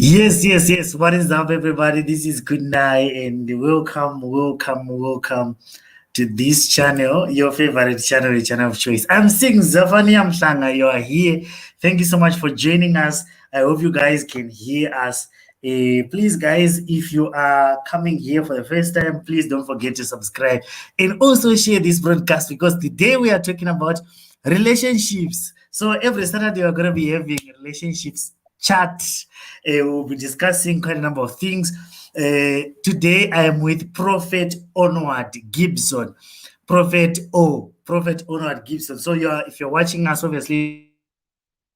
Yes. What is up, everybody? This is Good Night, and welcome to this channel, your favorite channel, the channel of choice. I'm seeing Zafani Amshanga. You are here. Thank you so much for joining us. I hope you guys can hear us. Please, guys, if you are coming here for the first time, please don't forget to subscribe and also share this broadcast, because today we are talking about relationships. So every Saturday we're going to be having relationships chat. We'll be discussing quite a number of things. Today I am with Prophet Onward Gibson. Prophet Onward Gibson. So if you're watching us, obviously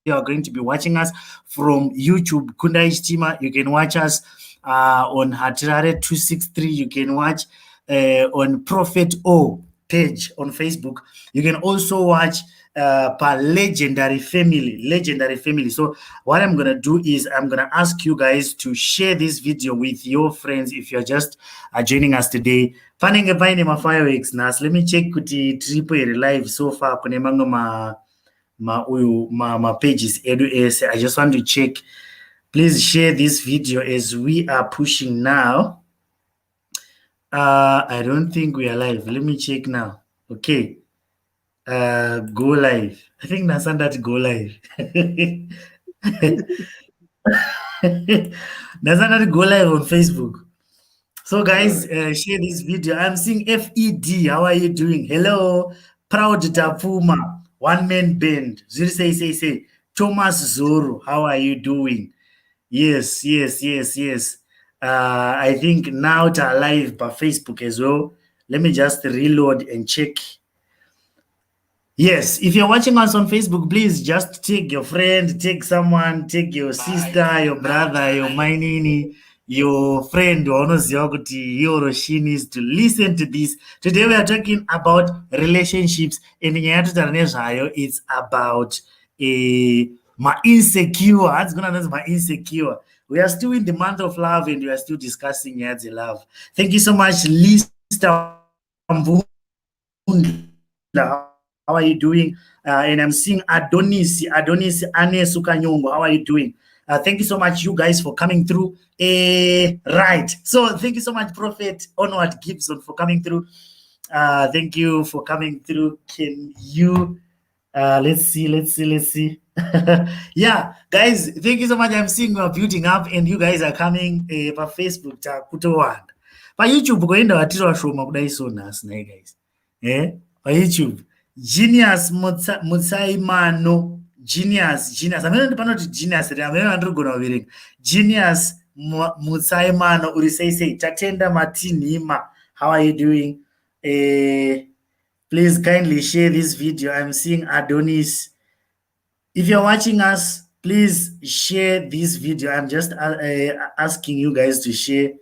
you are going to be watching us from YouTube, Kunda Ishtima. You can watch us on Hatirare 263. You can watch on Prophet O page on Facebook. You can also watch per legendary family. So what I'm gonna do is I'm gonna ask you guys to share this video with your friends if you're just joining us today. Panenge paine ma fireworks nas. Let me check kuti triple live so far kune mango ma pages edu ese. I just want to check. Please share this video as we are pushing now. I don't think we are live. Let me check now. Okay. Go live. I think Nasanda to go live. Nasanda to go live on Facebook. So guys, share this video. I'm seeing FED. How are you doing? Hello, Proud Tapuma, one man band. Say. Thomas Zoro, how are you doing? Yes. I think now it's live by Facebook as well. Let me just reload and check. Yes, if you're watching us on Facebook, please just take your friend, take someone, take your sister, your brother, your mainini, your friend, or your she needs to listen to this. Today we are talking about relationships, and it's about my insecure. It's gonna be my insecure. We are still in the month of love, and we are still discussing the love. Thank you so much, Lista. How are you doing? And I'm seeing Adonis Ane Sukanyongo. How are you doing? Thank you so much, you guys, for coming through. Right. So thank you so much, Prophet Onward Gibson, for coming through. Thank you for coming through. Can you let's see. Yeah, guys, thank you so much. I'm seeing we're building up and you guys are coming by Facebook kutowanda. By YouTube, goenda watiro shoma kudai so nas na guys. By YouTube. Genius Mutsaimano. Genius. I'm not panoti genius. I'm not going to Genius Mutsaimano Urisei Tatenda Martinima. How are you doing? Please kindly share this video. I'm seeing Adonis. If you're watching us, please share this video. I'm just asking you guys to share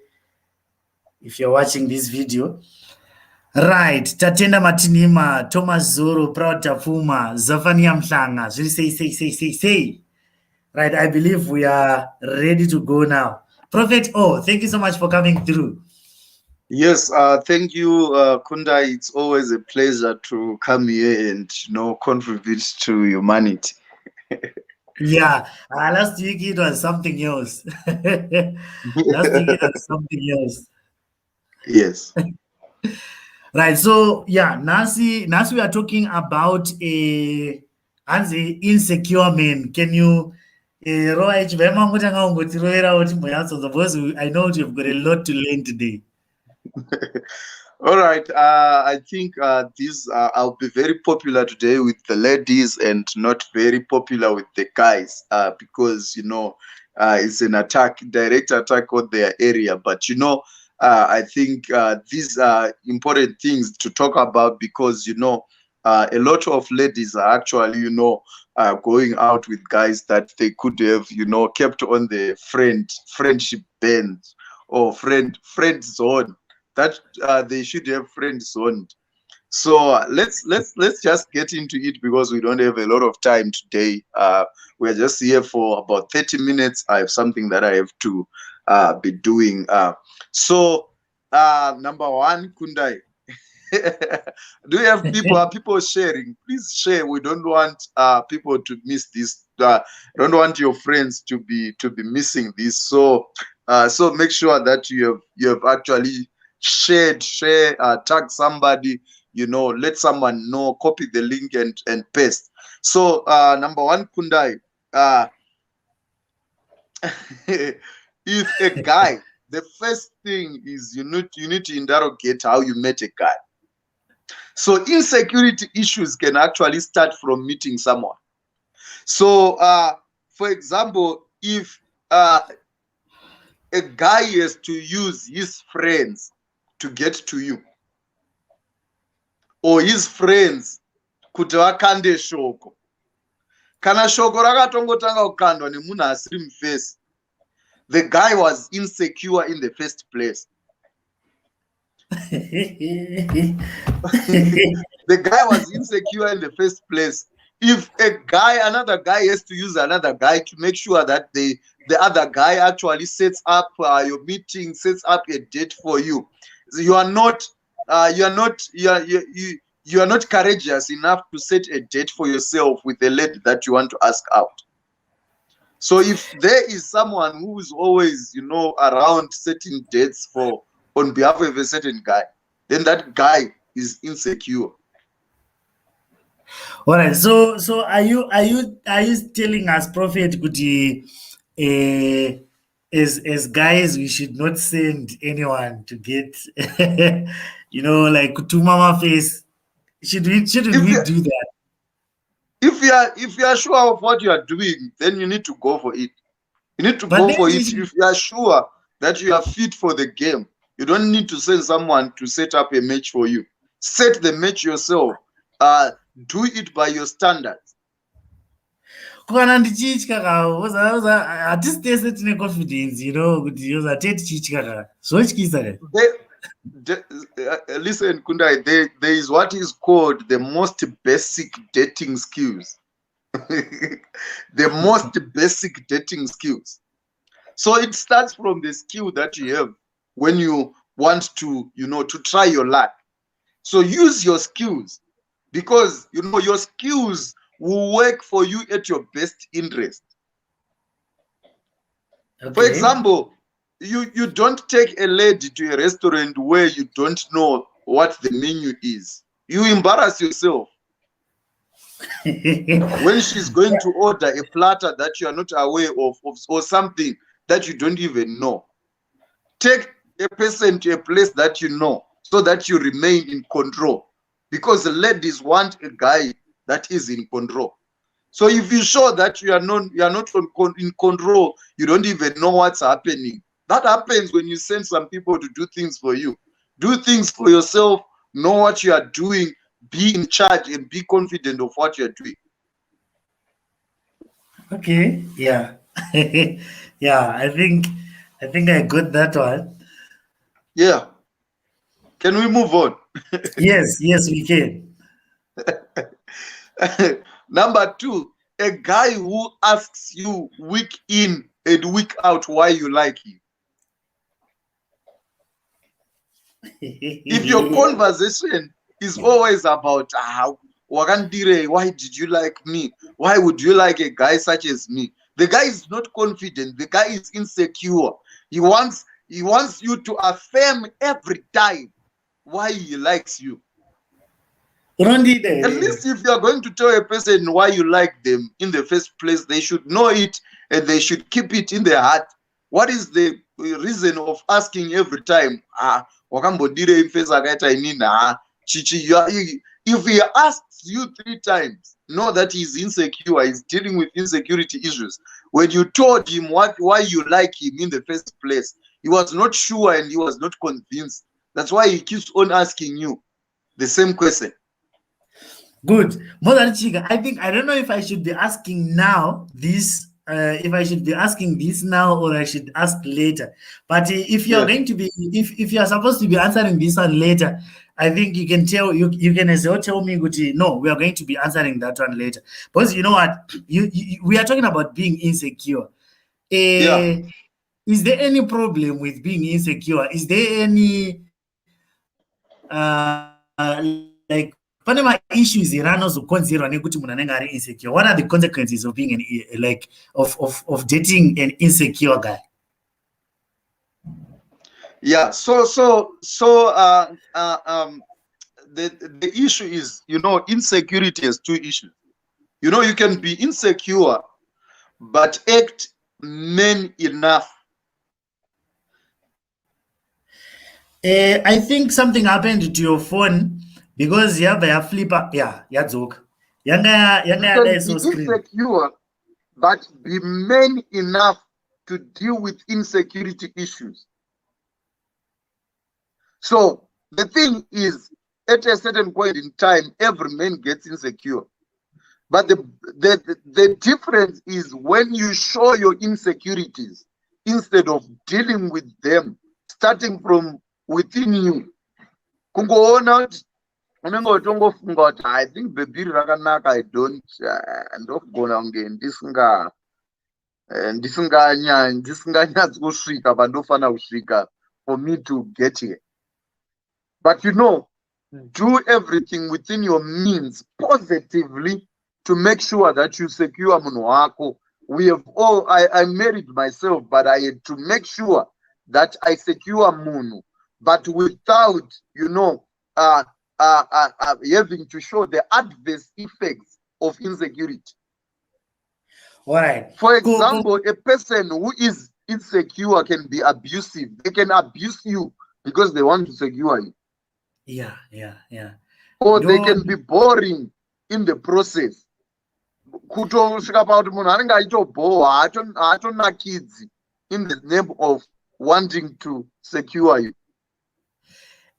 if you're watching this video. Right, Tatenda Matinima, Thomas Zoro, Proud Tafuma, Zafani Amshanga. Say. Right, I believe we are ready to go now. Prophet O, thank you so much for coming through. Yes, thank you, Kunda. It's always a pleasure to come here and contribute to humanity. Yeah, last week it was something else. Last week it was something else. Yes. Right. So yeah, Nancy, we are talking about as a insecure man. Can you because I know you've got a lot to learn today. All right. I think this I'll be very popular today with the ladies and not very popular with the guys because it's an direct attack on their area. But I think these are important things to talk about because a lot of ladies are actually going out with guys that they could have kept on the friendship band or friend zone that they should have friend zoned. So let's just get into it because we don't have a lot of time today. We're just here for about 30 minutes. I have something that I have to be doing. So number one, Kundai, Do you have people? Are people sharing? Please share. We don't want people to miss this. Don't want your friends to be missing this. So so make sure that you have actually shared, share, tag somebody. Let someone know. Copy the link and paste. So number one, Kundai. If a guy, the first thing is you need to interrogate how you met a guy. So insecurity issues can actually start from meeting someone. So for example, if a guy has to use his friends to get to you, or his friends kuti vakande shoko, kana shoko rakatongotanga kukandwa nemunhu asiri mufesi, the guy was insecure in the first place. The guy was insecure in the first place. If another guy has to use another guy to make sure that the other guy actually sets up your meeting, sets up a date for you, you are not courageous enough to set a date for yourself with a lady that you want to ask out. So if there is someone who is always, around setting dates on behalf of a certain guy, then that guy is insecure. All right. So are you telling us, Prophet, as guys, we should not send anyone to get, like to mama face? Shouldn't we do that? If you are sure of what you are doing, then you need to go for it. You need to go for it. If you are sure that you are fit for the game, you don't need to send someone to set up a match for you. Set the match yourself. Do it by your standards. Kana ndichitya ka hatisi tine confidence, kuti atetichitya ka zvotyisa. Listen, Kundai, there is what is called the most basic dating skills. The most basic dating skills. So it starts from the skill that you have when you want to, to try your luck. So use your skills, because your skills will work for you at your best interest. Okay. For example, you don't take a lady to a restaurant where you don't know what the menu is. You embarrass yourself. When she's going to order a platter that you are not aware of or something that you don't even know, take a person to a place that you know, so that you remain in control, because the ladies want a guy that is in control. So if you show that you are not in control, you don't even know what's happening. That happens when you send some people to do things for you. Do things for yourself, know what you are doing, be in charge, and be confident of what you are doing. Okay, yeah. Yeah, I think I got that one. Yeah. Can we move on? Yes, we can. Number 2, a guy who asks you week in and week out why you like him. If your conversation is always about Wakandire, why did you like me? Why would you like a guy such as me? The guy is not confident. The guy is insecure. He wants you to affirm every time why he likes you. At least if you are going to tell a person why you like them in the first place, they should know it and they should keep it in their heart. What is the reason of asking every time? If he asks you 3 times, know that he's insecure. He's dealing with insecurity issues. When you told him why you like him in the first place, he was not sure and he was not convinced. That's why he keeps on asking you the same question. Good. More than Chica, I don't know if I should be asking now this, if I should be asking this now or I should ask later. But if you're going to be, if you are supposed to be answering this one later, I think you can tell you can as well tell me, Gucci, no, we are going to be answering that one later. Because you know what, we are talking about being insecure. Is there any problem with being insecure? Is there any like pane ma-issues here anozokonzerwa nekuti munhu anenge ari insecure. What are the consequences of being like of dating an insecure guy? Yeah, the issue is, insecurity has two issues. You can be insecure but act man enough. I think something happened to your phone because you have a flipper. Yeah, yadzoka. You can be insecure but be man enough to deal with insecurity issues. So the thing is, at a certain point in time, every man gets insecure. But the difference is when you show your insecurities instead of dealing with them, starting from within you. I think baby rakanaka, I don't ndogona kunge ndisinganyatsokusvika pandofana kusvika for me to get here. But do everything within your means positively to make sure that you secure munhu wako. I married myself, but I had to make sure that I secure munhu, but without having to show the adverse effects of insecurity. All right. For example, a person who is insecure can be abusive. They can abuse you because they want to secure you. Yeah. Or they can be boring in the process. Kutosvika pauti munhu anenge achitobohwa haatonakidzi in the name of wanting to secure you.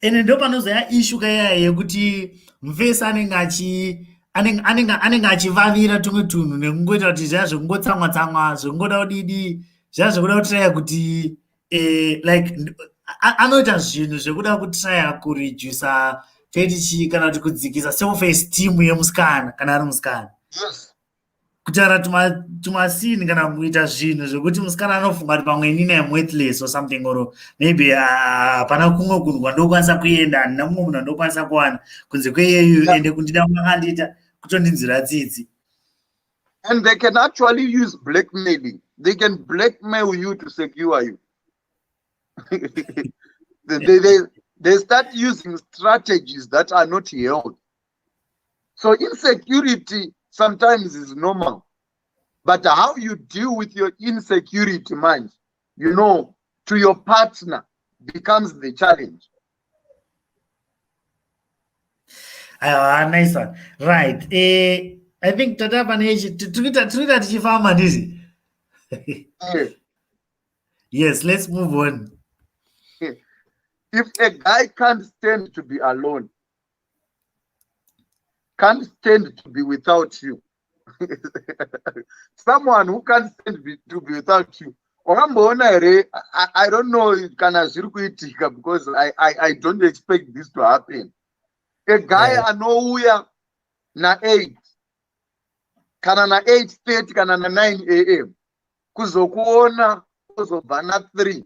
Ende ndo panozoya issue kaya yekuti mufesi anenge achivavira tumwe tunhu nekungoita kuti zviya zvekungotsamwa-tsamwa zvekungoda kudidi zviya zvekuda kutraya kuti like anoita zvinhu zvekuda kutraya kuredusa toiti kana kuti kudzikisa self esteem yemusikana kana ari musikana. Yes. Kutaura tumasini kana kuita zvinhu zvekuti musikana anofunga kuti pamwe inini am worthless or something, or maybe hapana kumwe kunhu kwandokwanisa kuenda, handina mumwe munhu andokwanisa kuwana kunze kweyeyu, ende kundida kwakandita kutondinzira tsitsi. And they can actually use blackmailing. They can blackmail you to secure you. They start using strategies that are not held. So insecurity sometimes is normal, but how you deal with your insecurity, mind, to your partner becomes the challenge. Nice one. Right. I think Twitter tichifamba ndizi. Yes, let's move on. If a guy can't stand to be alone, can't stand to be without you, someone who can't stand to be without you, I don't know kana zviri kuitika, because I don't expect this to happen. A guy anouya na 8 kana na 8:30 kana na 9 a.m. kuzokuona kuzobva na 3.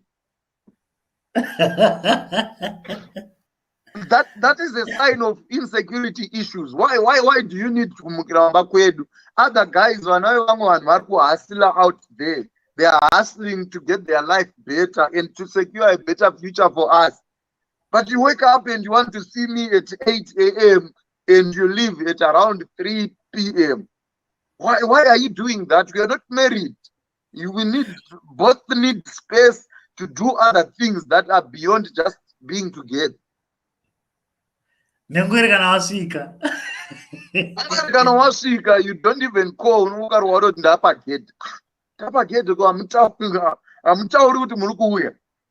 That is a sign of insecurity issues. Why do you need to kumukiramba kwedu? Other guys vamwe vanhu vari kuhustler out there. They are hustling to get their life better and to secure a better future for us. But you wake up and you want to see me at 8 a.m. and you leave at around 3 p.m. Why are you doing that? We are not married. Both need space to do other things that are beyond just being together. Kana wasvika, you don't even call.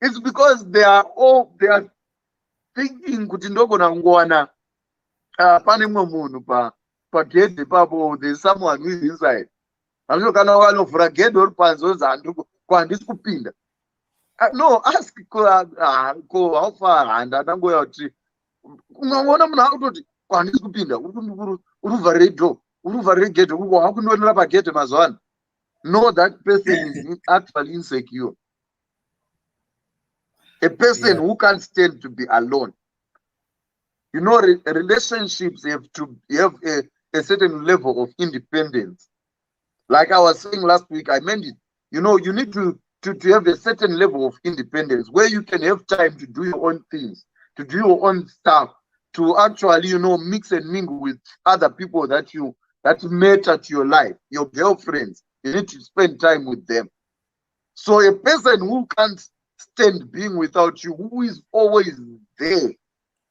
It's because they are thinking kuti ndogona kungwana pane mumwe munhu pagedhe papo, there's someone who is inside. Hazvo kana wanovhura gedhe uri panze handisi kupinda. No, ask how far handangoya kuti ungaona munhu akutoti handisi kupinda, uri kuvharire door, uri kuvharire gedhe, wakundonera pagedhe mazuva ano. No, that person is actually insecure. A person who can't stand to be alone. You know, relationships have to have a certain level of independence. Like I was saying last week, I meant it. You know, you need to have a certain level of independence where you can have time to do your own things, to do your own stuff, to actually, you know, mix and mingle with other people that matter to your life, your girlfriends. You need to spend time with them. So a person who can't stand being without you, who is always there,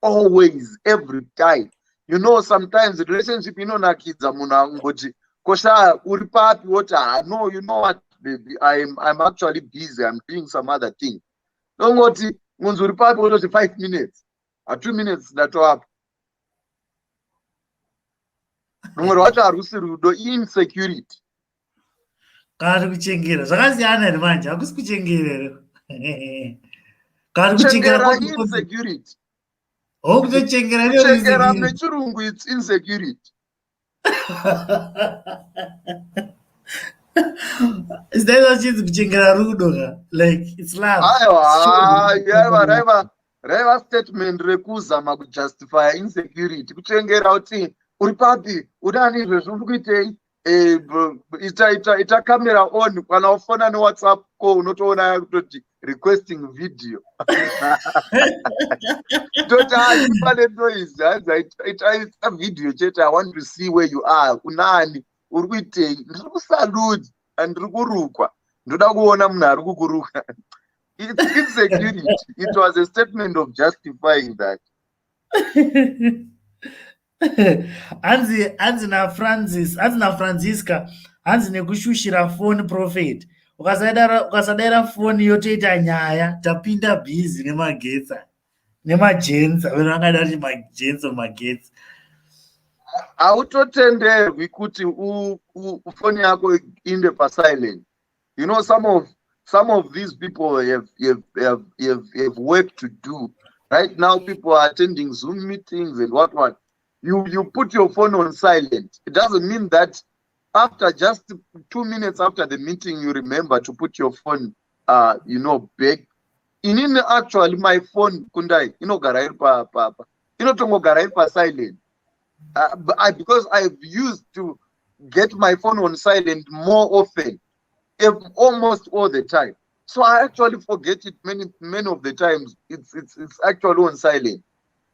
always, every time. You know, sometimes the relationship, you know, na kids munangoti kosha uri papi wota, no, you know what, baby, I'm actually busy, I'm doing some other thing. Nongoti munzu uri papi wototi 5 minutes, 2 minutes ndatoapa. Rumwe rwacho harusi rudo, insecurity. Kari kuchengera zvakasiyana ri manje, hakusi kuchengera. Kari Kuchengera insecurity. Kuchengera nechirungu it's insecurity. Is that what she's kuchengera rudo? Like it's love. Raiva statement rekuzama kujustify insecurity. Kuchengera uti uri papi udani zvezvuri ita camera on kana ufona ne WhatsApp call unotoona kutoti requesting video. Tota pane noise ita video chete, I want to see where you are, unani uri kuitei, ndiri kusalute andiri kurukwa, ndoda kuona munhu ari kukuruka. It's insecurity. It was a statement of justifying that. Hanzi na Francisca, hanzi nekushushira phone prophet. Ukasadaira phone yotoita nyaya, tapinda busy nemagetsa. Nemajensa, vanangada kuti majensa magetsa. Autotenderwi kuti phone yako inde pa silent. You know, some of these people have work to do. Right now, people are attending Zoom meetings and what. You put your phone on silent. It doesn't mean that after just 2 minutes after the meeting, you remember to put your phone, you know, back. In actually, my phone, kundai, you know, garai pa, you know, tongo garai pa silent. Because I've used to get my phone on silent more often, almost all the time. So I actually forget it many of the times. It's actually on silent.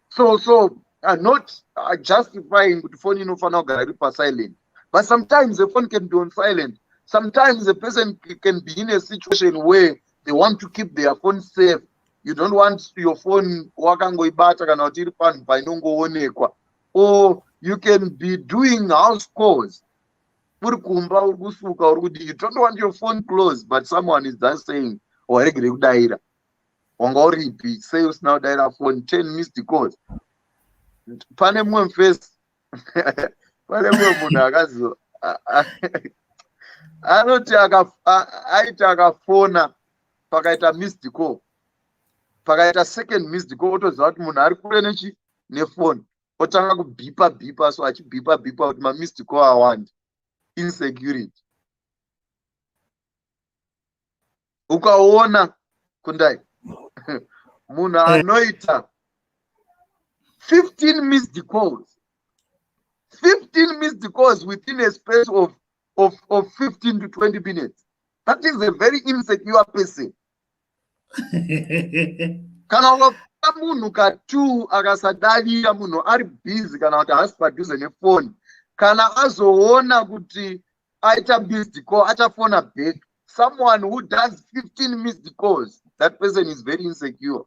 So not justifying the phone, you know, for now silent. But sometimes the phone can be on silent. Sometimes the person can be in a situation where they want to keep their phone safe. You don't want your phone or you can be doing house calls. You don't want your phone closed, but someone is just saying, oh, sales now dial phone 10 missed calls. Pane mwe face pane mwe munhu akazo anoti aita akafona pakaita missed call, pakaita second missed call, otoziva kuti munhu ari kure nefoni, otanga kubhipa, so achibhipa kuti ma missed call awanda. Insecurity. Ukaona kundai munhu anoita 15 missed calls. 15 missed calls within a space of 15 to 20 minutes. That is a very insecure person. Kana wakapa munhu ka2 akasadalira munhu ari busy kana kuti haasi padhuze nefoni, kana azoona kuti aita missed call achafona back. Someone who does 15 missed calls, that person is very insecure.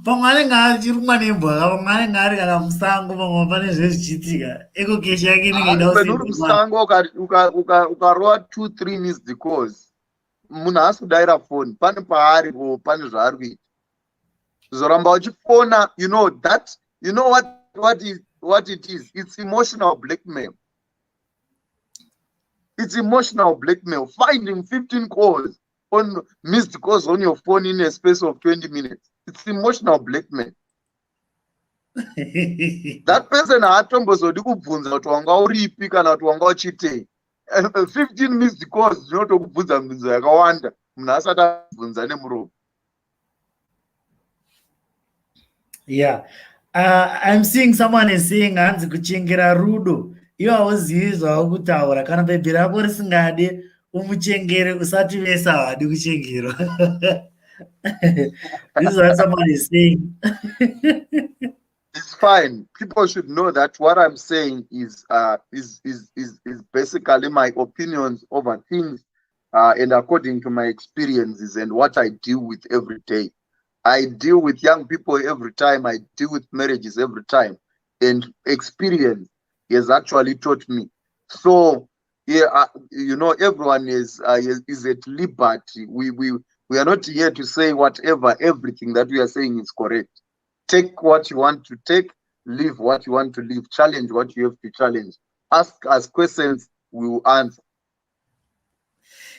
Pamwe ngari chirumwa nembwa, pamwe ngari kana musango, pamwe pane zvezvichitika. Eko keshi yake inenge ida usiku. Musango ukarova 2-3 missed calls, munhu haasi kudaira phone, pane paari o pane zvaari kuita. Zoramba uchifona, you know that, you know what it is. It's emotional blackmail. It's emotional blackmail. Finding 15 calls on missed calls on your phone in a space of 20 minutes. It's emotional blackmail. That person hatombozodi kubvunza kuti wanga uripi kana kuti wanga uchitei. 15 missed calls zvinotokubvunza mibvunzo yakawanda munhu asati abvunza nemuromo. Yeah. I'm seeing someone is saying hanzi kuchengera rudo. Iwo hauzivi zvavo kutaura. Kana bhebhi rako risingade umuchengere usati vesa hawadi kuchengerwa. This is what someone is saying. It's fine. People should know that what I'm saying is basically my opinions over things, and according to my experiences and what I deal with every day. I deal with young people every time. I deal with marriages every time, and experience has actually taught me. So yeah, everyone is at liberty. We are not here to say whatever everything that we are saying is correct. Take what you want to take, leave what you want to leave, challenge what you have to challenge. Ask us questions, we will answer.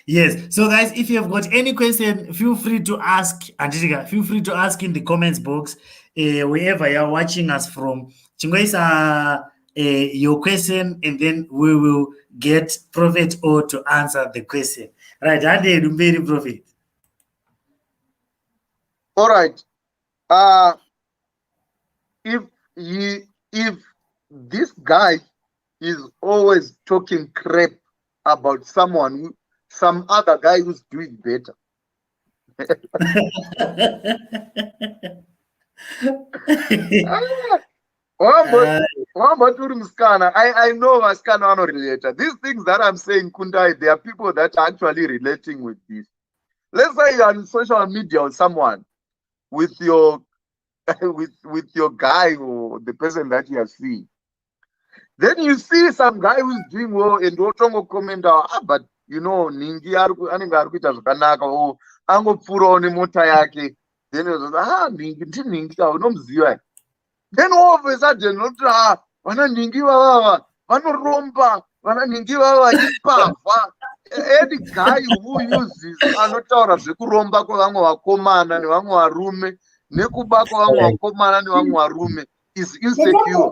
Yes. So, guys, if you have got any question, feel free to ask. Angelika, feel free to ask in the comments box, wherever you're watching us from. Chingoisa, your question, and then we will get Prophet O to answer the question. Right. Ade Dumberi Prophet. All right. If if this guy is always talking crap about some other guy who's doing better. I know Maskana related. These things that I'm saying, Kundai, there are people that are actually relating with this. Let's say you're on social media or someone with your with your guy or the person that you are seeing. Then you see some guy who's doing well and wotongo comment but ningi anenge ari kuita zvakanaka o angopfurawo nemota yake. Then ningi ndiningi unomuziva. Then all of a sudden vana ningi vavava vanoromba, vana ningi vavava ipavha. Any guy who uses anotaura zvekuromba kwevamwe vakomana nevamwe varume nekuba kwevamwe vakomana nevamwe varume is insecure.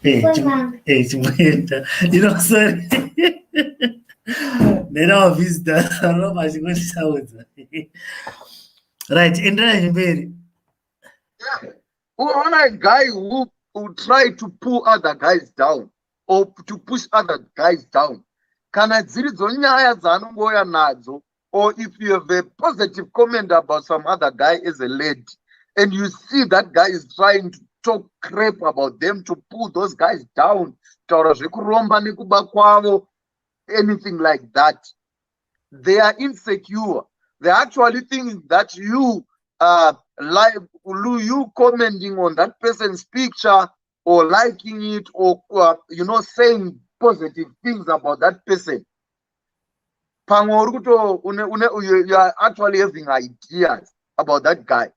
Hey, sorry. Nena visitor. Right, yeah. When a guy who try to pull other guys down or to push other guys down, kana dziridzo nyaya dzaanongoya nadzo, or if you have a positive comment about some other guy as a lady and you see that guy is trying to talk crap about them to pull those guys down, taura zvekuromba nekuba kwavo, anything like that, they are insecure. They actually think that you commenting on that person's picture or liking it or saying positive things about that person, you are actually having ideas about that guy.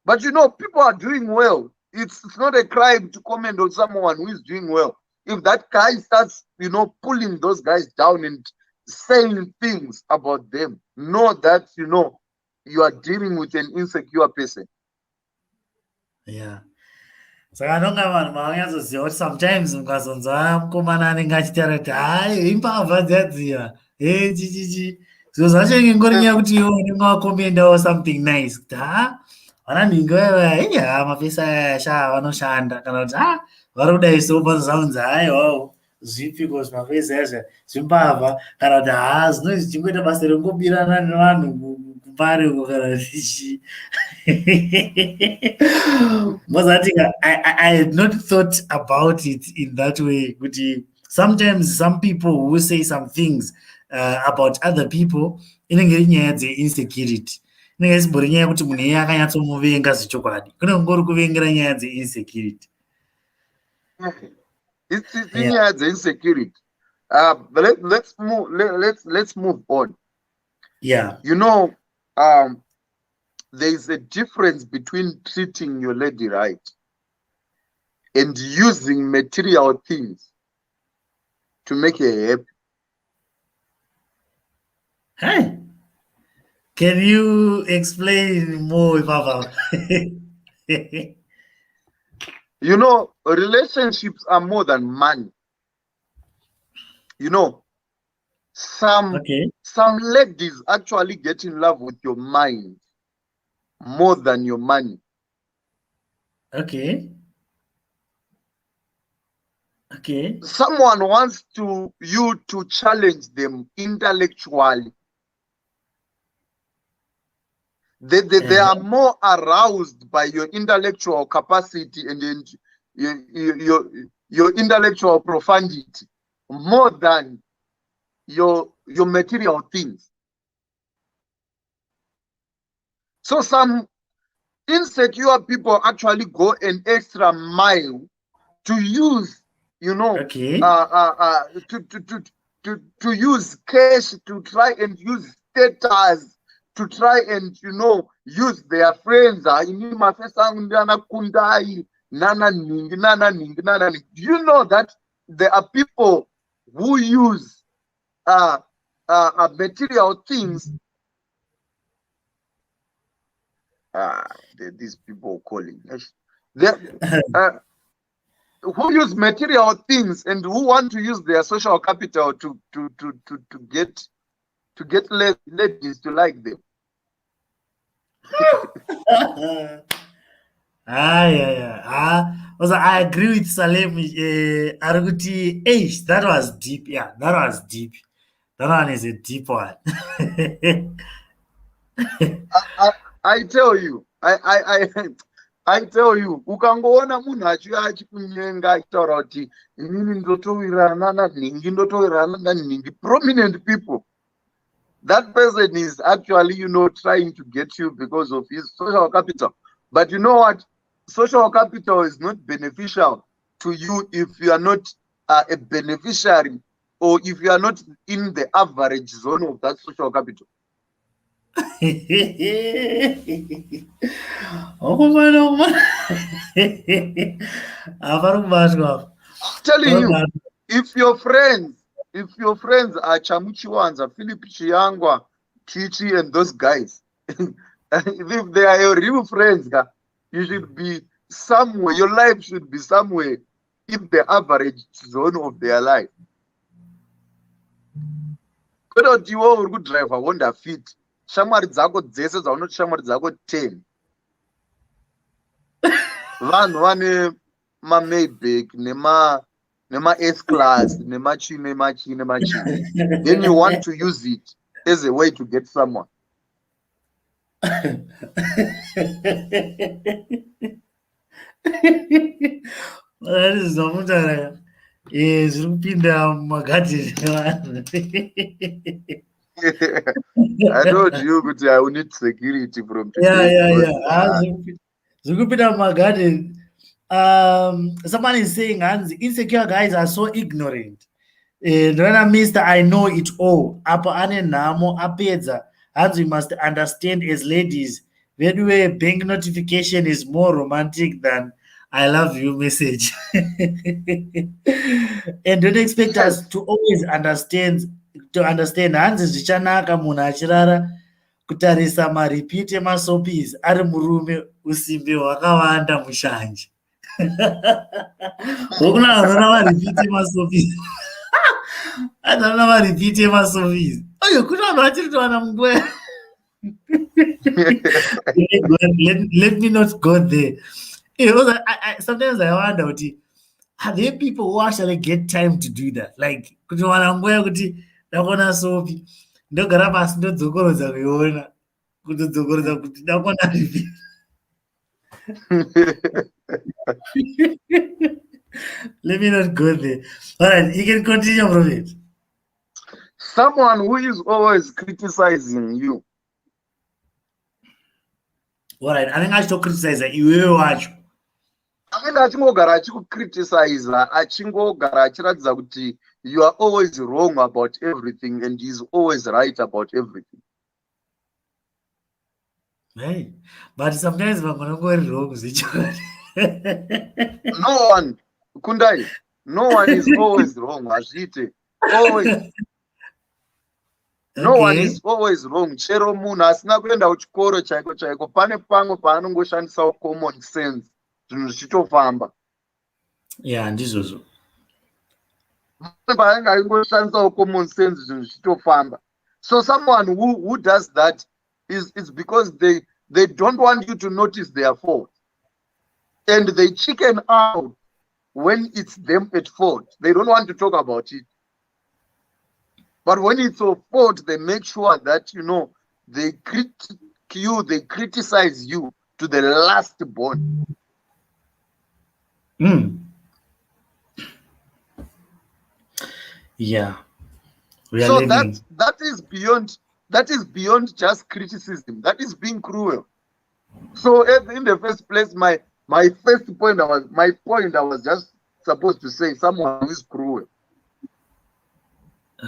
But people are doing well. It's not a crime to comment on someone who is doing well. If that guy starts pulling those guys down and saying things about them, know that you are dealing with an insecure person. Yeah. Saka nonga vanhu mavanyazoziva kuti sometimes mukazonzwa mukomana anenge achitaura kuti hai imbavha dzadziya chichichi zviro zvacho ingengori nyaya kuti iwo unenge wakomendawo something nice kuti vana nhingi vaya mapesa aya shaa vanoshanda kana kuti vari kudai sopanzanzi haiwawo zvipfiko zvimapesa yazva zvimbavha kana kuti zvinonzi chingoita basa rengobirana nevanhu kupare kana tichi. I had not thought about it in that way. Sometimes some people who say some things about other people, inenge iri nyaya dzeinsecurity. Inenge isimbori nyaya yekuti munhu iye akanyatsomuvenga zvechokwadi. Kune kungori kuvengera nyaya dzeinsecurity. It's nyaya dzeinsecurity. But let's move on. Yeah. There is a difference between treating your lady right and using material things to make her happy. Hey, can you explain more, Papa? Relationships are more than money. Some ladies actually get in love with your mind more than your money. Okay. Okay. Someone wants you to challenge them intellectually. They are more aroused by your intellectual capacity and your intellectual profundity more than your material things. So some insecure people actually go an extra mile to use, Okay. to use cash, to try and use status, to try and use their friends. Do you know that there are people who use material things? These people calling. Who use material things and who want to use their social capital to get ladies to like them. Also, I agree with Salem. Arguti, that was deep. Yeah, that was deep. That one is a deep one. I tell you, I tell you, ukangoona munhu achikunyenga achitaura kuti inini ndotowirirana nanhingi nanhingi, prominent people, that person is actually trying to get you because of his social capital. But you know what? Social capital is not beneficial to you if you are not a beneficiary, or if you are not in the average zone of that social capital. Oh man. I'm telling you, if your friends are Chamuchiwanza, Philip Chiangwa, Chichi, and those guys, if they are your real friends, you should be somewhere. Your life should be somewhere in the average zone of their life. Kodwa iwe uri kudriva Honda Fit, shamwari dzako dzese dzaunoti shamwari dzako 10 vanhu vane ma-Maybach nema S-class nemachini. Then you want to use it as a way to get someone. That is not is kupinda magadheni. I told you that I will need security from today. Zikupinda magadheni. Someone is saying, insecure guys are so ignorant. Mr. I know it all. Apa ane namo apedza. We must understand as ladies, when we bank notification is more romantic than I love you message. And don't expect us to always understand. Hanzi zvichanaka munhu achirara kutarisa marepeat emasopis ari murume usimbe hwakawanda mushanje. Wokuna vanona marepeat emasopis. Adana marepeat emasopis. Oyo kuna vanhu vachiritowana munguva. Let me not go there. Sometimes I wonder, are there people who actually get time to do that? Like, kuti wana nguva yekuti ndakona sopi ndogara pasi ndodzokorodza kuiona kutodzokorodza kuti ndakona repeat. Let me not go there. All right, you can continue, Prophet. Someone who is always criticizing you. All right, I think I should criticize that. You watch. Achingogara achikukriticize, achingogara achiratidza kuti you are always wrong about everything and he is always right about everything. Hey, but sometimes I'm going wrong. No one, Kundai, no one is always wrong. Ashite, always. No one is always wrong. Chero munhu asina kuenda kuchikoro chaiko pane pamwe paanongoshandisa common sense zvinhu zvichitofamba. Yeah, ndizvozvo. Paanenge achingoshandisa common sense zvinhu zvichitofamba. So someone who does that is because they don't want you to notice their fault. and they chicken out when it's them at fault. They don't want to talk about it. But when it's your fault, they make sure that, they critique you, they criticize you to the last bone. Yeah. So that is beyond just criticism. That is being cruel. So in the first place, my point I was just supposed to say someone who is cruel.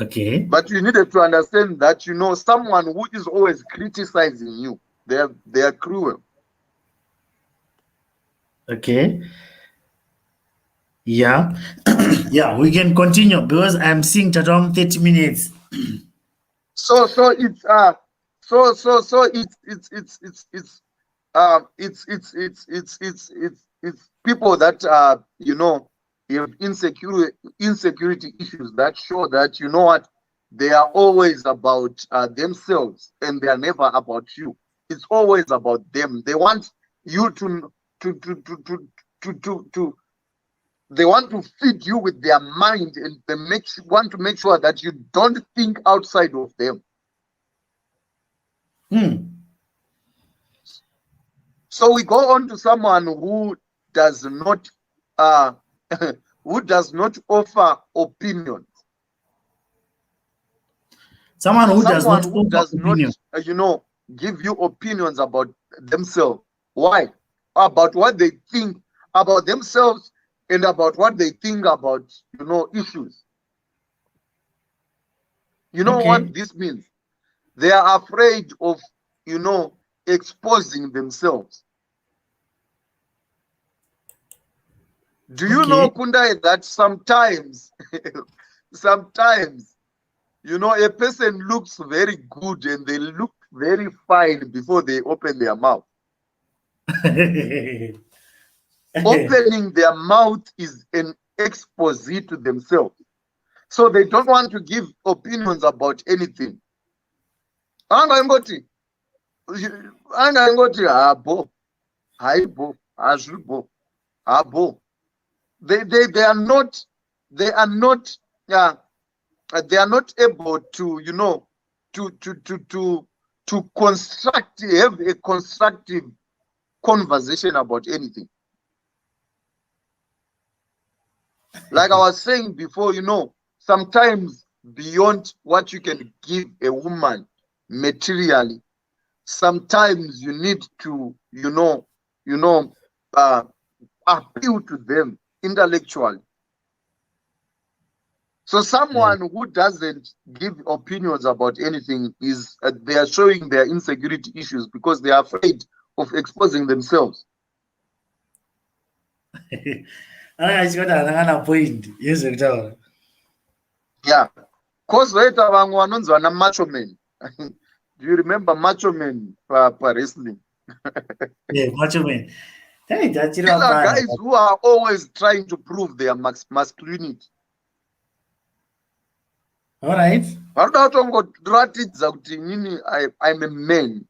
Okay. But you needed to understand that, someone who is always criticizing you, they are cruel. Okay. Yeah. Yeah, we can continue because I'm seeing that on 30 minutes. So it's people that have insecurity issues that show that, what, they are always about themselves and they are never about you. It's always about them. They want you to they want to feed you with their mind, and they want to make sure that you don't think outside of them. So we go on to someone who does not offer opinions. Someone who does not give you opinions about themselves. Why? About what they think about themselves and about what they think about, issues. You know what this means? They are afraid of, exposing themselves. Do you know, Kundai, that sometimes, a person looks very good and they look very fine before they open their mouth. Opening their mouth is an expose to themselves. So they don't want to give opinions about anything. They are not able to, to have a constructive conversation about anything. Like I was saying before, sometimes beyond what you can give a woman materially, sometimes you need to, appeal to them intellectually. So someone who doesn't give opinions about anything is they are showing their insecurity issues because they are afraid of exposing themselves. Yeah. Cause later macho men. Do you remember macho men for wrestling? Yeah, macho men. Hey, these are guys who are always trying to prove their masculinity. All right. I'm a man.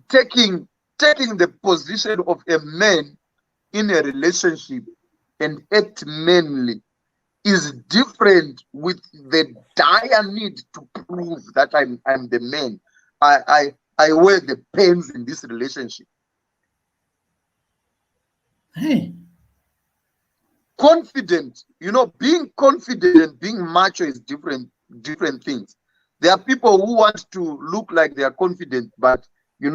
Taking the position of a man in a relationship and act manly is different with the dire need to prove that I'm the man. I wear the pains in this relationship. Hey. Confident, being confident and being macho is different things. There are people who want to look like they are confident, but they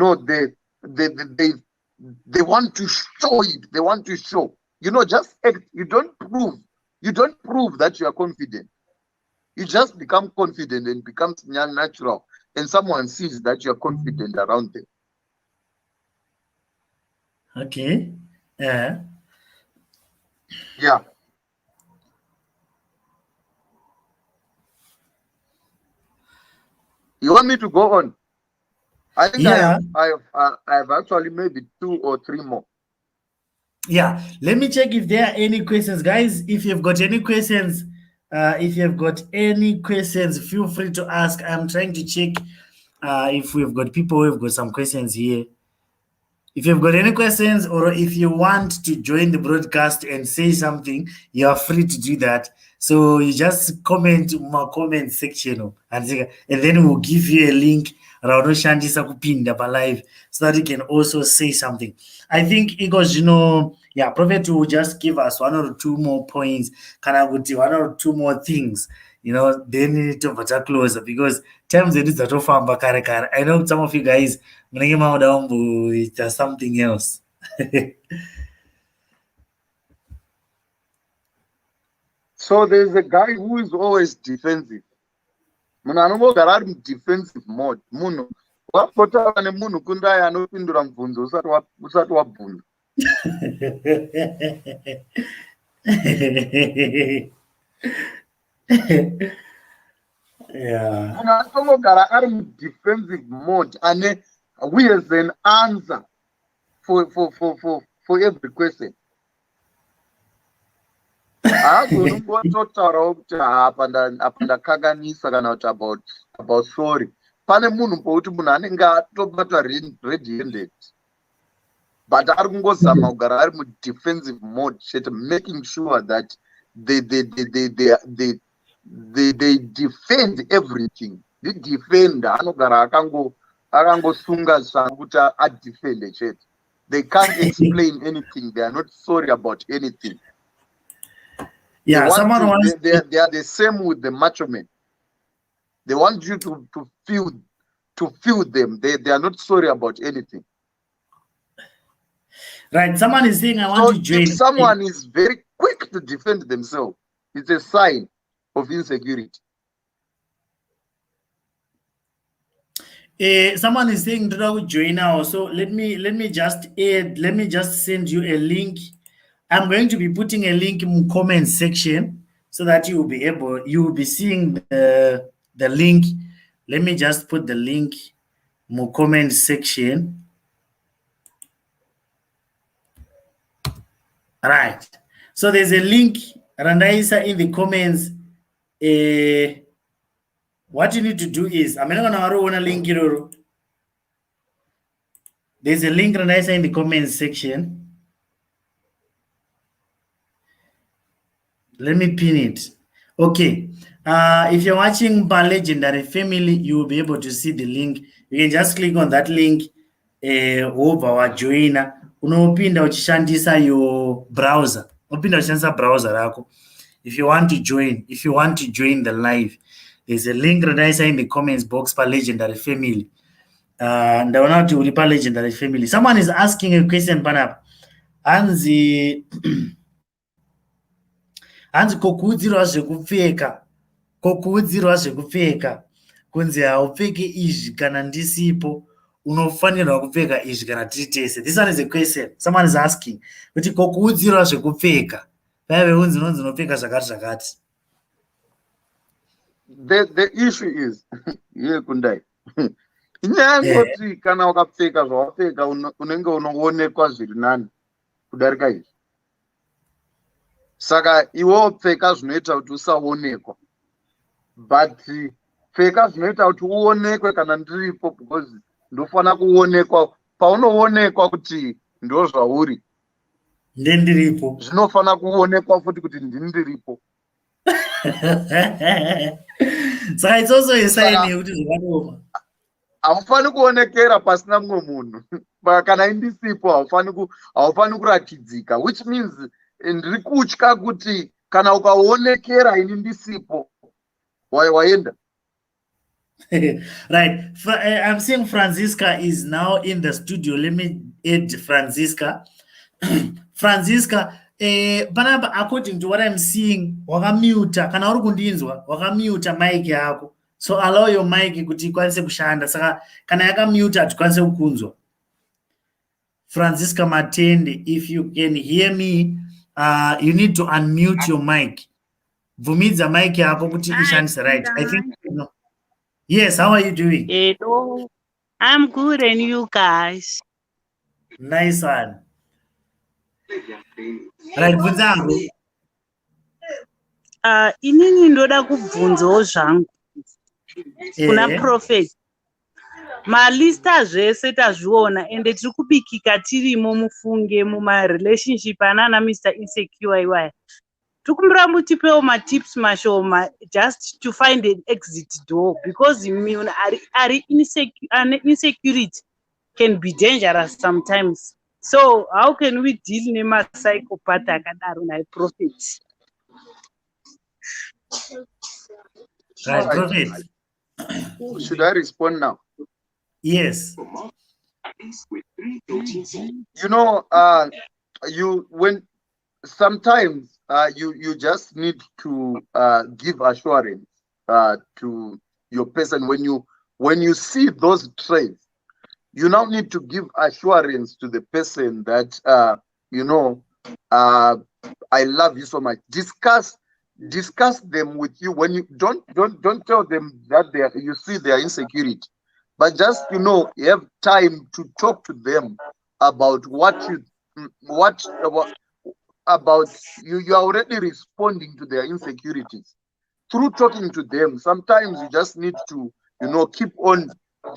want to show it. They want to show. Just act. You don't prove that you are confident. You just become confident and becomes natural, and someone sees that you are confident around them. Okay. Yeah. Yeah. You want me to go on? I think I have actually maybe 2 or 3 more. Yeah. Let me check if there are any questions, guys. If you've got any questions, feel free to ask. I'm trying to check if we've got people who've got some questions here. If you've got any questions or if you want to join the broadcast and say something, you are free to do that. So you just comment in my comment section and then we'll give you a link around Shandisa kupinda pa live so that you can also say something. I think because yeah, Prophet will just give us one or two more points, kind of one or two more things, then you need to closer because times it is that far kare. I know some of you guys it's something else. So there's a guy who is always defensive. Munhu anongogara ari defensive mode. Munhu wapota pane munhu kundai anopindura mubvunzo usati wabvunza. Yeah. Munhu anongogara ari defensive mode who has an answer for every question. Haazonongototaurawo kuti apa ndakakanisa kana kuti about sorry. Pane munhu pouti munhu anenge atobata red-handed, but ari kungozama kugara ari mudefensive mode chete, making sure that they defend everything. The defender anogara akangosunga shangu kuti adefende chete. They can't explain anything. They are not sorry about anything. Yeah, they are the same with the macho men. They want you to feel them. They are not sorry about anything. Right. Someone is saying, I want to join. If someone is very quick to defend themselves, it's a sign of insecurity. Someone is saying to join now. So let me just send you a link. I'm going to be putting a link in the comment section so that you will be seeing the link. Let me just put the link in the comment section. Right. So there's a link, Randaisa, in the comments. What you need to do is, I'm going to link. There's a link, Randaisa, in the comment section. Let me pin it. Okay. If you're watching by Legendary Family, you will be able to see the link. You can just click on that link over our joiner. Unopinda uchishandisa your browser. Unopinda uchishandisa browser rako. If you want to join the live, there's a link right in the comments box by Legendary Family. And I want to reply Legendary Family. Someone is asking a question, Panap. Anzi kokuudzirwa zvekupfeka kunzi haupfeki izvi kana ndisipo unofanirwa kupfeka izvi kana tiri tese. This one is a question someone is asking kuti kokuudzirwa zvekupfeka vaive unzi unopfeka zvakati. The issue is here kundai inyangoti kana ukapfeka zvawapfeka unenge unoonekwa zviri nani kudarika izvi. Saka iwo pfeka zvinoita kuti usaonekwa, but pfeka zvinoita kuti uonekwe kana ndiripo, because ndofana kuonekwa. Paunoonekwa kuti ndo zvauri ndiripo, zvinofana kuonekwa futi kuti ndiripo. Saka it's also a sign yekuti zvakadoma. Haufani kuonekera pasina mumwe munhu. Kana indisipo haufani kuratidzika, which means ndiri kutya kuti kana ukaonekera ini ndisipo waenda. Right. I'm seeing Francisca is now in the studio. Let me add Francisca. Francisca, panapa, according to what I'm seeing, wakamute kana uri kundinzwa wakamute mic yako. So allow your mic kuti ikwanise kushanda. Saka kana yakamute hatikwanise kukunzwa. Francisca Matende, if you can hear me, you need to unmute your mic. Vumidza mic yako kuti ishandise, right? I think you know. Yes, how are you doing? Hello. I'm good, and you guys? Nice one. Right, Vunzangu. Inini ndoda kubvunzawo zvangu kuna Prophet. malista zvese tazviona ende tiri kubikika tirimo mufunge mumarelationship anana Mr. Insecure iwaya. Tikumbira mutipewo matips mashoma just to find an exit door because munhu ari insecurity can be dangerous sometimes. So how can we deal nemapsychopath akadaro naye prophet? Right, prophet. Should I respond now? Yes. You know, sometimes you just need to give assurance to your person when you see those traits. You now need to give assurance to the person that I love you so much. Discuss them with you. When you don't tell them that you see their insecurity, but just you have time to talk to them about about you are already responding to their insecurities through talking to them. Sometimes you just need to keep on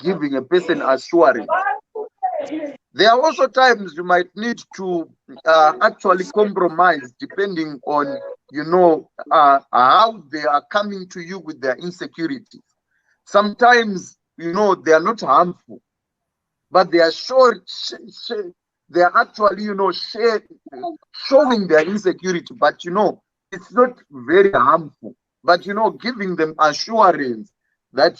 giving a person assurance. There are also times you might need to actually compromise depending on how they are coming to you with their insecurities. Sometimes they are not harmful, but they are they are actually showing their insecurity, but it's not very harmful. But giving them assurance that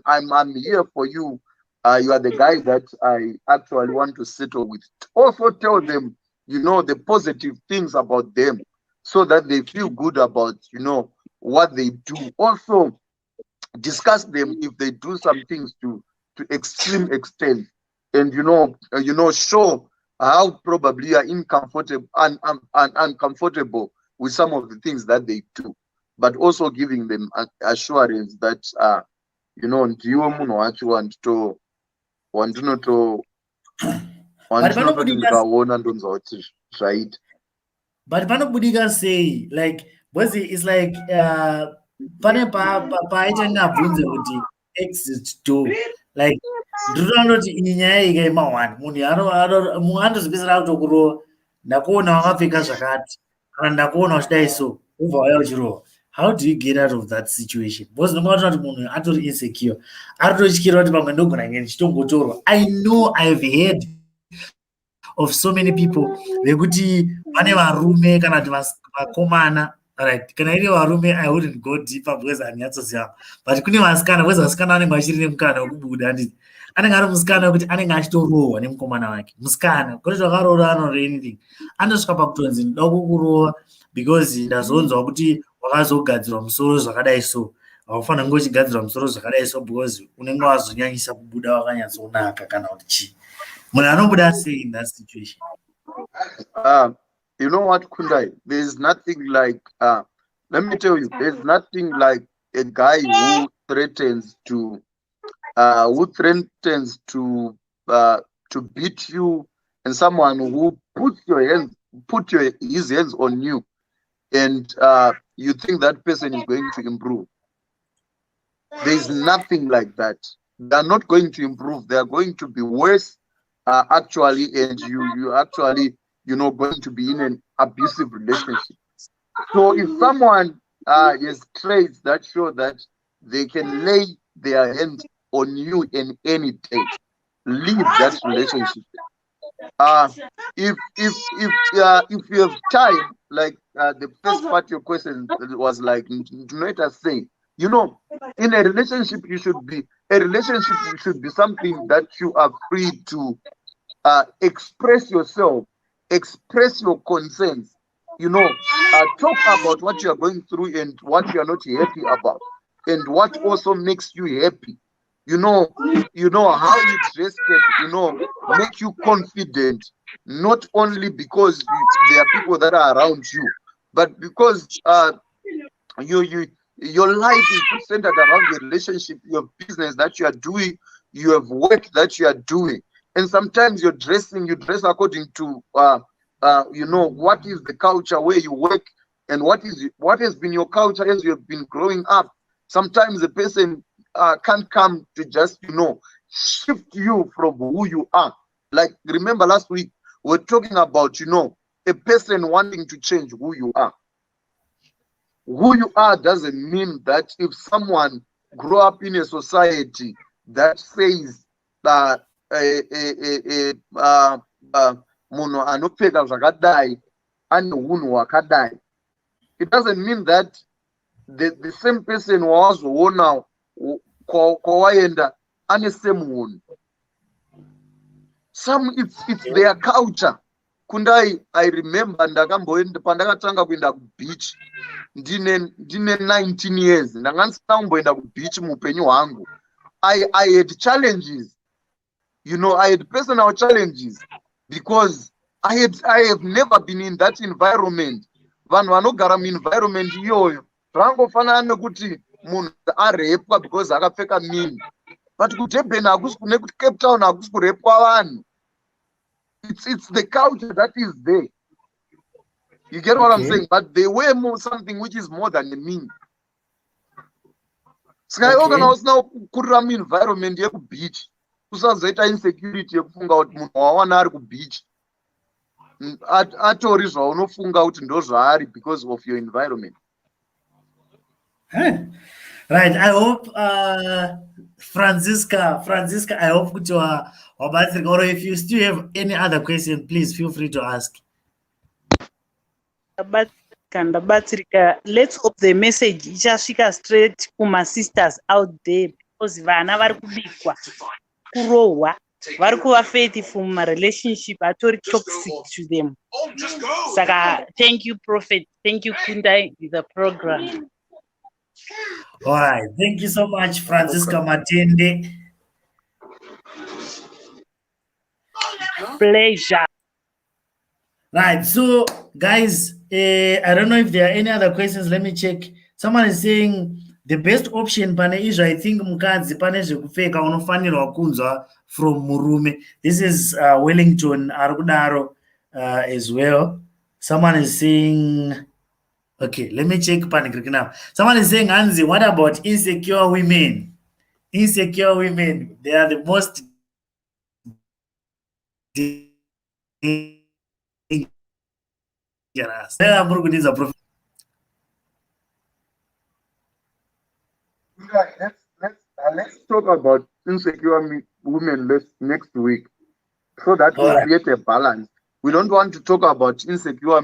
I'm here for you. You are the guy that I actually want to settle with. Also tell them the positive things about them so that they feel good about what they do. Also discuss them if they do some things to extreme extent, and show how probably you are uncomfortable with some of the things that they do, but also giving them assurance that ndiwo munhu wacho wandinotokaona ndonzwa kuti zvaita. But panobudika sei, like it's like pane paita ngabvunze kuti exit door, like ndinoona kuti iyi nyaya ikaima 1 munhu andozopedzera kutokurowa, ndakuona wakapfeka zvakati kana ndakuona uchidai so ubva wauya uchirowa. How do you get out of that situation? Because ndingaona kuti munhu atori insecure, aritotyira kuti pamwe ndogona kunge ndichitongotorwa. I know I've heard of so many people vekuti pane varume kana kuti vakomana, right? Kana iri varume I wouldn't go deeper because handinyatsozivanga, but kune vasikana, because vasikana vanenge vachiri nemukana wekubuda, handiti anenge ari musikana wekuti anenge achitorohwa nemukomana wake. Musikana kuti wakaroora anore anything, andosvika pakutonzi ndoda kukurowa because ndazonzwa kuti wakazogadzirwa musoro zvakadai so, haufanira kunge uchigadzirwa musoro zvakadai so because unenge wazonyanyisa kubuda wakanyatsonaka kana kuti chii. Munhu anobuda sei in that situation? You know what, Kundai? There's nothing like let me tell you, there's nothing like a guy who threatens to beat you, and someone who put his hands on you, and you think that person is going to improve. There's nothing like that. They are not going to improve. They are going to be worse, actually, and you actually going to be in an abusive relationship. So if someone has traits that show that they can lay their hands on you in any day, leave that relationship. If you have time, like the first part of your question was like, let us say, in a relationship should be something that you are free to express yourself, express your concerns, talk about what you are going through and what you are not happy about, and what also makes you happy. How you dress can, make you confident, not only because there are people that are around you, but because your life is centered around your relationship, your business that you are doing, you have work that you are doing, and sometimes you dress according to what is the culture where you work, and what has been your culture as you have been growing up. Sometimes the person can't come to just shift you from who you are. Like, remember last week, we're talking about, a person wanting to change who you are. Who you are doesn't mean that if someone grow up in a society that says that munhu anopfeka zvakadai ane unhu hwakadai, it doesn't mean that the same person wawazoona kwawaenda ane same unhu. Some it's their culture. Kundai, I remember pandakatanga kuenda kubeach ndine 19 years ndanga ndisina kumboenda kubeach muupenyu hwangu. I had challenges, I had personal challenges because I have never been in that environment. Vanhu vanogara muenvironment iyoyo zvangofanana nekuti munhu arepwa because akapfeka mini, but kuDurban hakusi nekuti Cape Town hakusi kurepwa vanhu. It's the culture that is there. You get what I'm saying? But they wear something which is more than a mean. Sky organize now kurira environment yekubeach. Usazoita insecurity yekufunga kuti munhu wawana ari kubeach. Atori zvaunofunga kuti ndozvaari because of your environment. Right, I hope Francisca, I hope kuti wabatsirika, or if you still have any other question, please feel free to ask. Let's hope the message ichasvika straight kuma sisters out there, because vana vari kubikwa kurohwa, vari kuva faithful muma relationship atori toxic to them. Saka thank you Prophet, thank you Kundai with the program. All right, thank you so much, Francisca Matende. Pleasure. Right, so guys, I don't know if there are any other questions. Let me check. Someone is saying the best option pane izvo, I think mukadzi pane zvekupfeka unofanirwa kunzwa from murume. This is Wellington arikudaro as well. Someone is saying, okay, let me check panic now. Someone is saying, Anzi, what about insecure women? Insecure women, they are the most dangerous. Let's talk about insecure women next week, so that we create a balance. We don't want to talk about insecure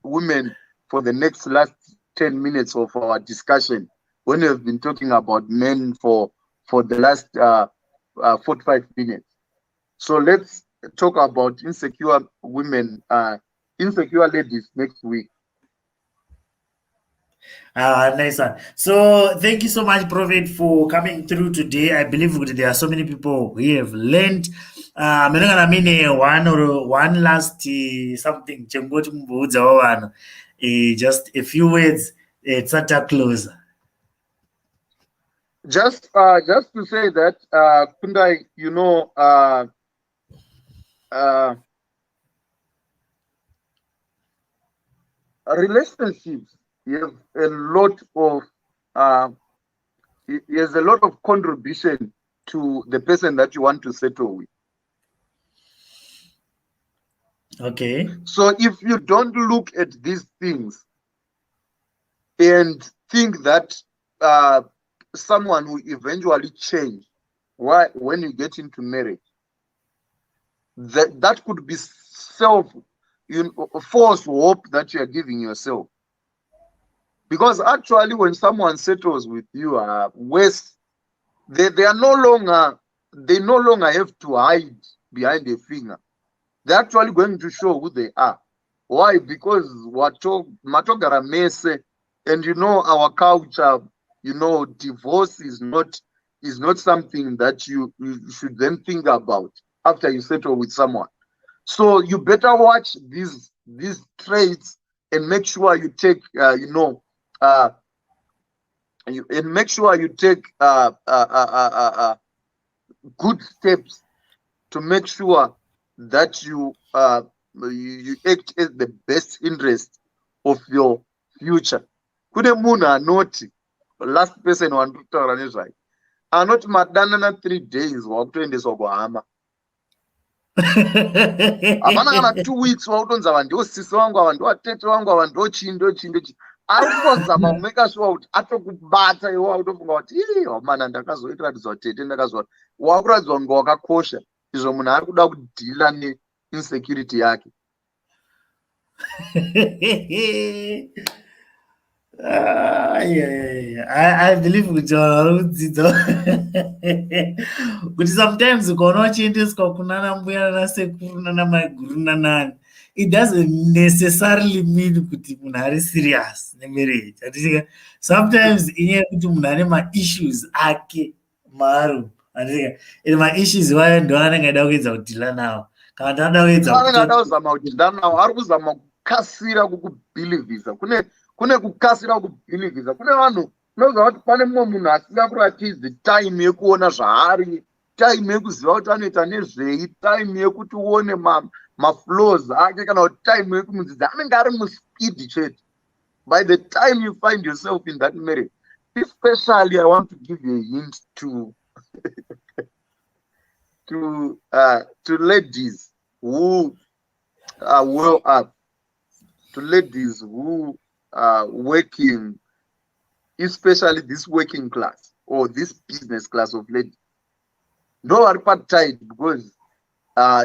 women for the last 10 minutes of our discussion, when we have been talking about men for the last 45 minutes. So let's talk about insecure women, insecure ladies next week. Nice one. So thank you so much, Prophet, for coming through today. I believe there are so many people who have learned. One last something, just a few words, it's at a close. Just to say that, Kundai, relationships have a lot of contribution to the person that you want to settle with. Okay. So if you don't look at these things and think that someone will eventually change when you get into marriage, that could be false hope that you are giving yourself. Because actually, when someone settles with you, they no longer have to hide behind a finger. They're actually going to show who they are. Why? Because matogara mese, and our culture, divorce is not something that you should then think about after you settle with someone. So you better watch these traits and make sure you take good steps to make sure that you act as the best interest of your future. Kune munhu anoti, last person wandikutaura nezvayo, anoti madanana 3 days wakutoendeswa kuhama. Hapana kana 2 weeks wakutonzi ava ndio sisi vangu, ava ndio atete vangu, ava ndio chii ndio chii ndio chii. Ari kutozama kumeka sure kuti atokubata iwo akutofunga kuti hapana ndakazoiratidza tete ndakazoa wakuradzwa kunge wakakosha. Izvo munhu ari kuda kudhila neinsecurity yake. I believe kuti sometimes ukaona uchiendeswa kunana mbuya nanasekuru nanamaiguru nanani, it doesn't necessarily mean kuti munhu ari serious nemarriage. Sometimes inyaya kuti munhu ane maissues ake maro, and maissues wayo ndo anenge aida kuedza kudhila nawo. Kana kuti anoda kuzama kudhila nawo, ari kuzama kukasira kukubhilivhisa. Kune kukasira kubhilivhisa. Kune vanhu unoziva kuti pane mumwe munhu asingakuratidzi time yekuona zvaari, time yekuziva kuti anoita nezvei, time yekuti uone maflaws ake, kana kuti time yekumudzidza. Anenge ari muspeed chete. By the time you find yourself in that marriage, especially I want to give you a hint to to ladies who are well up, to ladies who are working, especially this working class or this business class of ladies. No are part tight because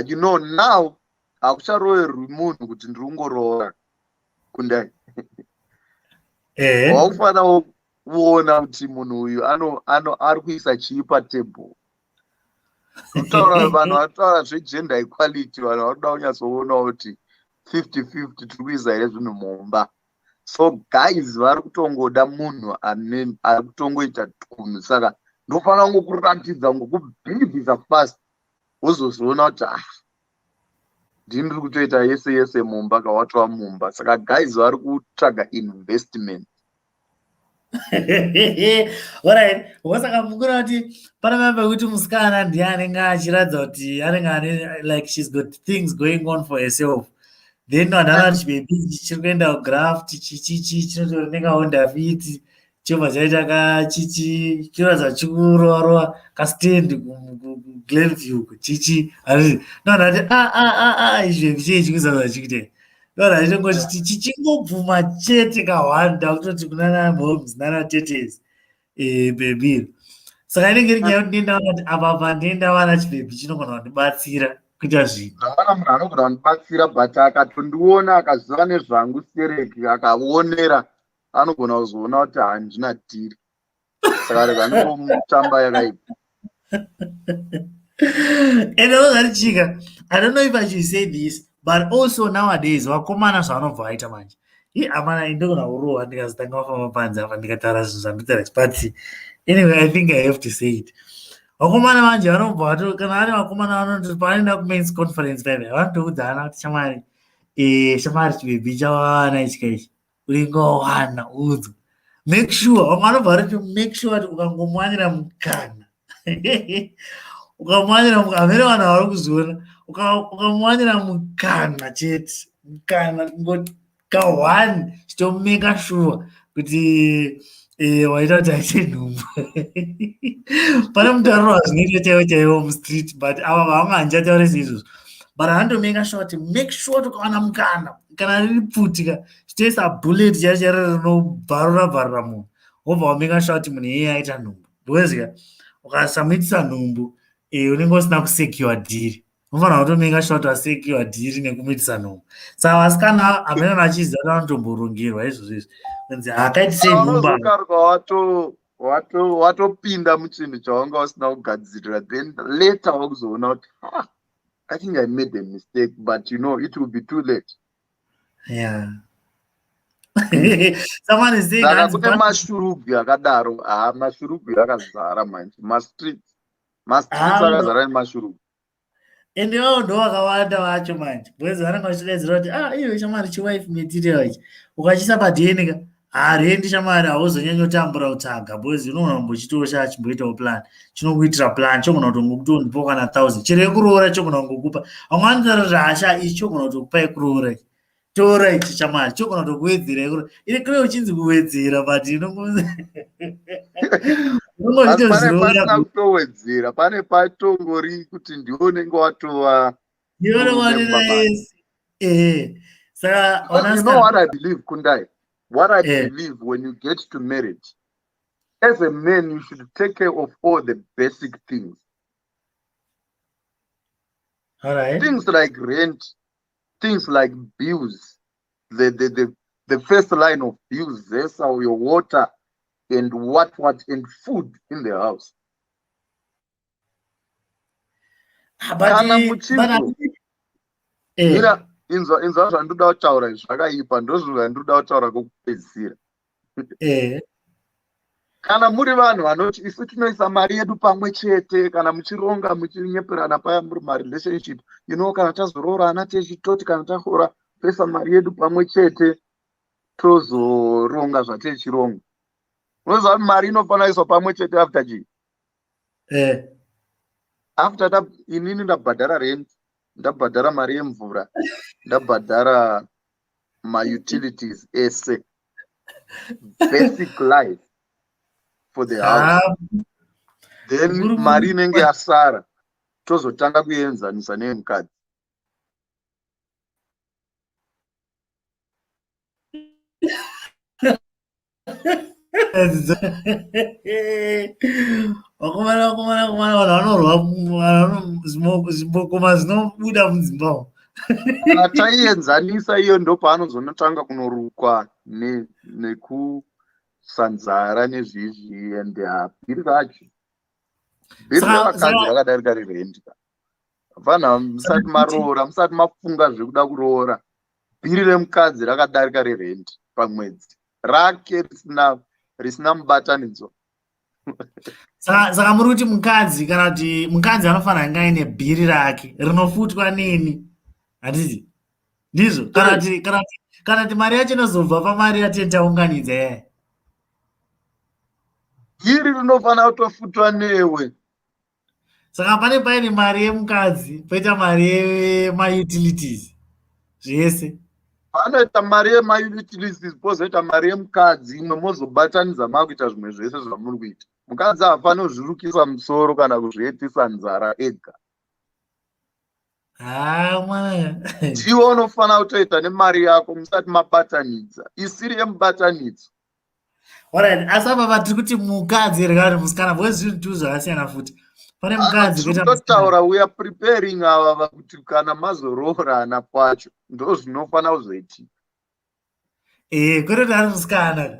you know now akucharoverwi munhu kuti ndirungoroora kundai. Waufana kuona kuti munhu uyu ari kuisa chii patable. Kutaura vanhu vataura zvegender equality, vanhu vakuda kunyatsoona kuti 50-50 tiri kuisa here zvinhu mumba. So guys vari kutongoda munhu ari kutongoita tunhu, saka ndofanira kungokuratidza ngokubhilivhisa fast, wozozoona kuti ndini ndiri kutoita yese yese mumba kawatova mumba. Saka guys vari kutsvaga investment. Alright, wasaka mukura kuti panamamba kuti musikana ndiye anenge achiratidza kuti anenge ane like she's got things going on for herself. Then vandana chibebi chiri kuenda kugraft chichichi chinotoonekawo ndafiti chobva chaita chichi chiratidza chikurovarova kastendi kuglenview chichi ndati izvevi chii chikuzaza chikuite ndati chichingobvuma chete kahwanda kutoti kunana moms nana tetes bebi. Saka inenge iri nyaya kuti ndendaona kuti apa ndenda vana chibebi chinogona kundibatsira kuita zvinhu. Ndavana munhu anogona kundibatsira, but akatondiona akaziva nezvangu sereki akaonera anogona kuzoona kuti handina dhiri. Saka rega ndingomutamba yakaipa. And also Chika, I don't know if I should say this, but also nowadays vakomana zvavanobva vaita manje. Amana ndogona kurohwa ndikazotanga kufamba panze apa ndikataura zvinhu zvandinotaura, but anyway I think I have to say it. Vakomana manje vanobva kana ane vakomana vanoti panoenda kumen's conference paive vanotoudzana kuti shamari chibebi chawana ichika ichi uringowana udzo. Make sure vamwe vanobva variti make sure kuti ukangomwanyira mukana ukamwanyira mukana amene vanhu vari kuzoona ukamwanyira mukana chete mukana ngokahwani chitomeka sure kuti waita kuti aite nhumbu. Pane mutauro wazvinoita chaivo chaivo mustreet, but ava vavanganjataure seizvozvo, but anotomeka sure kuti make sure kuti ukawana mukana kana riri putika chitoisa bullet chacho rinobvarura munhu wobva wameka sure kuti munhu iyeye aita nhumbu. Ndokuziva ukasamuitisa nhumbu unenge usina kusecure dhiri. Unofanira kutomeka sure kuti wasecure dhiri nekumuitisa nhumbu. Saka vasikana amene vachiziva kuti vanotomborongerwa izvozvo izvi kunzi akaiti sei nhumba watopinda muchinhu chawanga usina kugadzirira, then later wakuzoona kuti I think I made a mistake, but you know it will be too late. Yeah. Someone is saying saka kune mashurubhi akadaro, mashurubhi akazara manje, mastreets akazara nemashurubhi. Ende wao ndo wakawanda wacho manje, because vanenge vachidaidzira kuti iwe shamari chiwife material ichi ukachisa padhenika harendi shamari hauzonyanyotambura utsaga, because unoona mbochitoro chacho chimboitawo plan chinokuitira plan chogona kutongokutondipo kana 1000 chero yekuroora chogona kungokupa. Vamwe vanotaura kuti hasha ichi chogona kutokupai kuroora ichi tora ichi chamari chogona kutokuwedzera ine kure uchinzi kuwedzera but asi pane pasina kutowedzera, pane patongori kuti ndiwe unenge watova murume mumamani. Saka You know what I believe, Kundai? What I believe, when you get to marriage, as a man, you should take care of all the basic things. All right. Things like rent, things like bills, the first line of bills, that's how your water and what and food in the house. Kana muchizo mira inzwa zvandoda kutaura izvi zvakaipa, ndozvo zvandoda kutaura kokupedzisira. Kana muri vanhu vanoti isu tinoisa mari yedu pamwe chete, kana muchironga muchinyeperana paya muri marelationship, kana tazoroorana techitoti kana takhora toisa mari yedu pamwe chete tozoronga zvatechironga. Unoziva kuti mari inofanira kuiswa pamwe chete after chii? After inini ndabhadhara rent, ndabhadhara mari yemvura, ndabhadhara ma-utilities ese, basic life for the house. Then mari inenge yasara tozotanga kuenzanisa nemukadzi. Kana taienzanisa iyo ndo paanozonotanga kunorukwa nekusanzara nezvizvi, and bhiri racho vakadzi rakadarika rirendi. Hapana, musati maroora, musati mafunga zvekuda kuroora, bhiri remukadzi rakadarika rirendi pamwedzi rake risina mubatanidzo. Saka muri kuti mukadzi, kana kuti mukadzi anofanira kunge aine bhiri rake rinofutwa nini, handiti ndizvo? Kana kuti mari yacho inozobva pamari yatete taunganidza. Bhiri rinofanira kutofutwa newe. Saka pane paine mari yemukadzi poita mari yema-utilities zvese. Panoita mari yema-utilities pozoita mari yemukadzi, imwe mozobatanidza makuita zvimwe zvese zvamuri kuita. Mukadzi hafanira kuzvirukisa musoro kana kuzvietisa nzara ega. Ndiwe unofanira kutoita nemari yako musati mabatanidza, isiri yemubatanidzo. Alright, asi apa tiri kuti mukadzi rega musikana, because zvinhu tu zvakasiyana futi. Pane mukadzi kutotaura, we are preparing ava kuti kana mazoroorana kwacho ndo zvinofanira kuzoitika. Kwete ari musikana.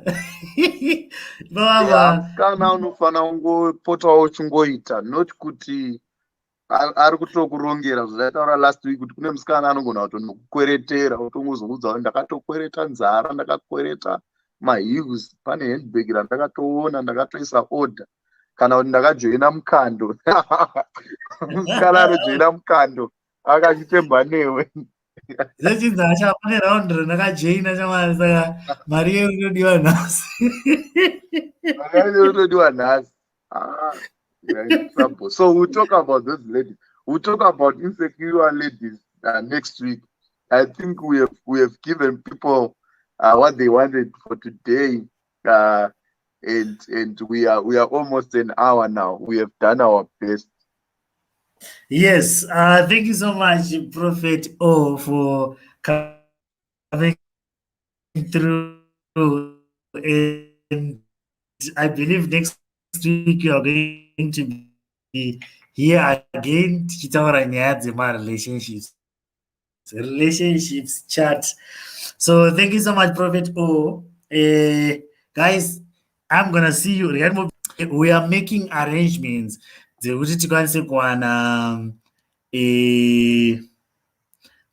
Musikana unofanira kungopotawo uchingoita, not kuti ari kutokurongera. Zvataura last week kuti kune musikana anogona kutokukweretera, utongozoudza kuti ndakatokwereta nzara, ndakakwereta maheels, pane handbag randakatoona, ndakatoisa order, kana kuti ndakajoina mukando. Musikana anojoina mukando akachitemba newe. Zvechinzi acha pane round randakajoina chamari, saka mari yedu inodiwa nhasi. Mari yedu inodiwa nhasi. So we'll talk about those ladies. We'll talk about insecure ladies next week. I think we have given people what they wanted for today, and we are almost an hour now. We have done our best. Yes, thank you so much, Prophet O, for coming through. And I believe next week you are going to be here again, tichitaura nyaya relationships chat. So thank you so much, Prophet O. Guys, I'm gonna see you. We are making arrangements dzekuti tikwanise kuwana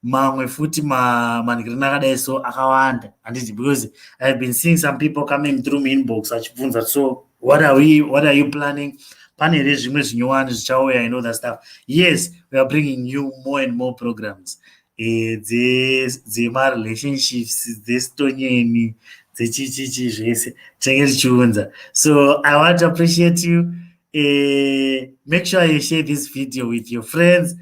mamwe futi manhikirana akadai so akawanda, handiti, because I've been seeing some people coming through my inbox achibvunza, so what are you planning? Pane zvimwe zvinyowani zvichauya, I know that stuff. Yes, we are bringing you more and more programs dzema-relationships, dzestonyeni, dzechichichi zvese tinenge tichiunza. So I want to appreciate you. Make sure you share this video with your friends.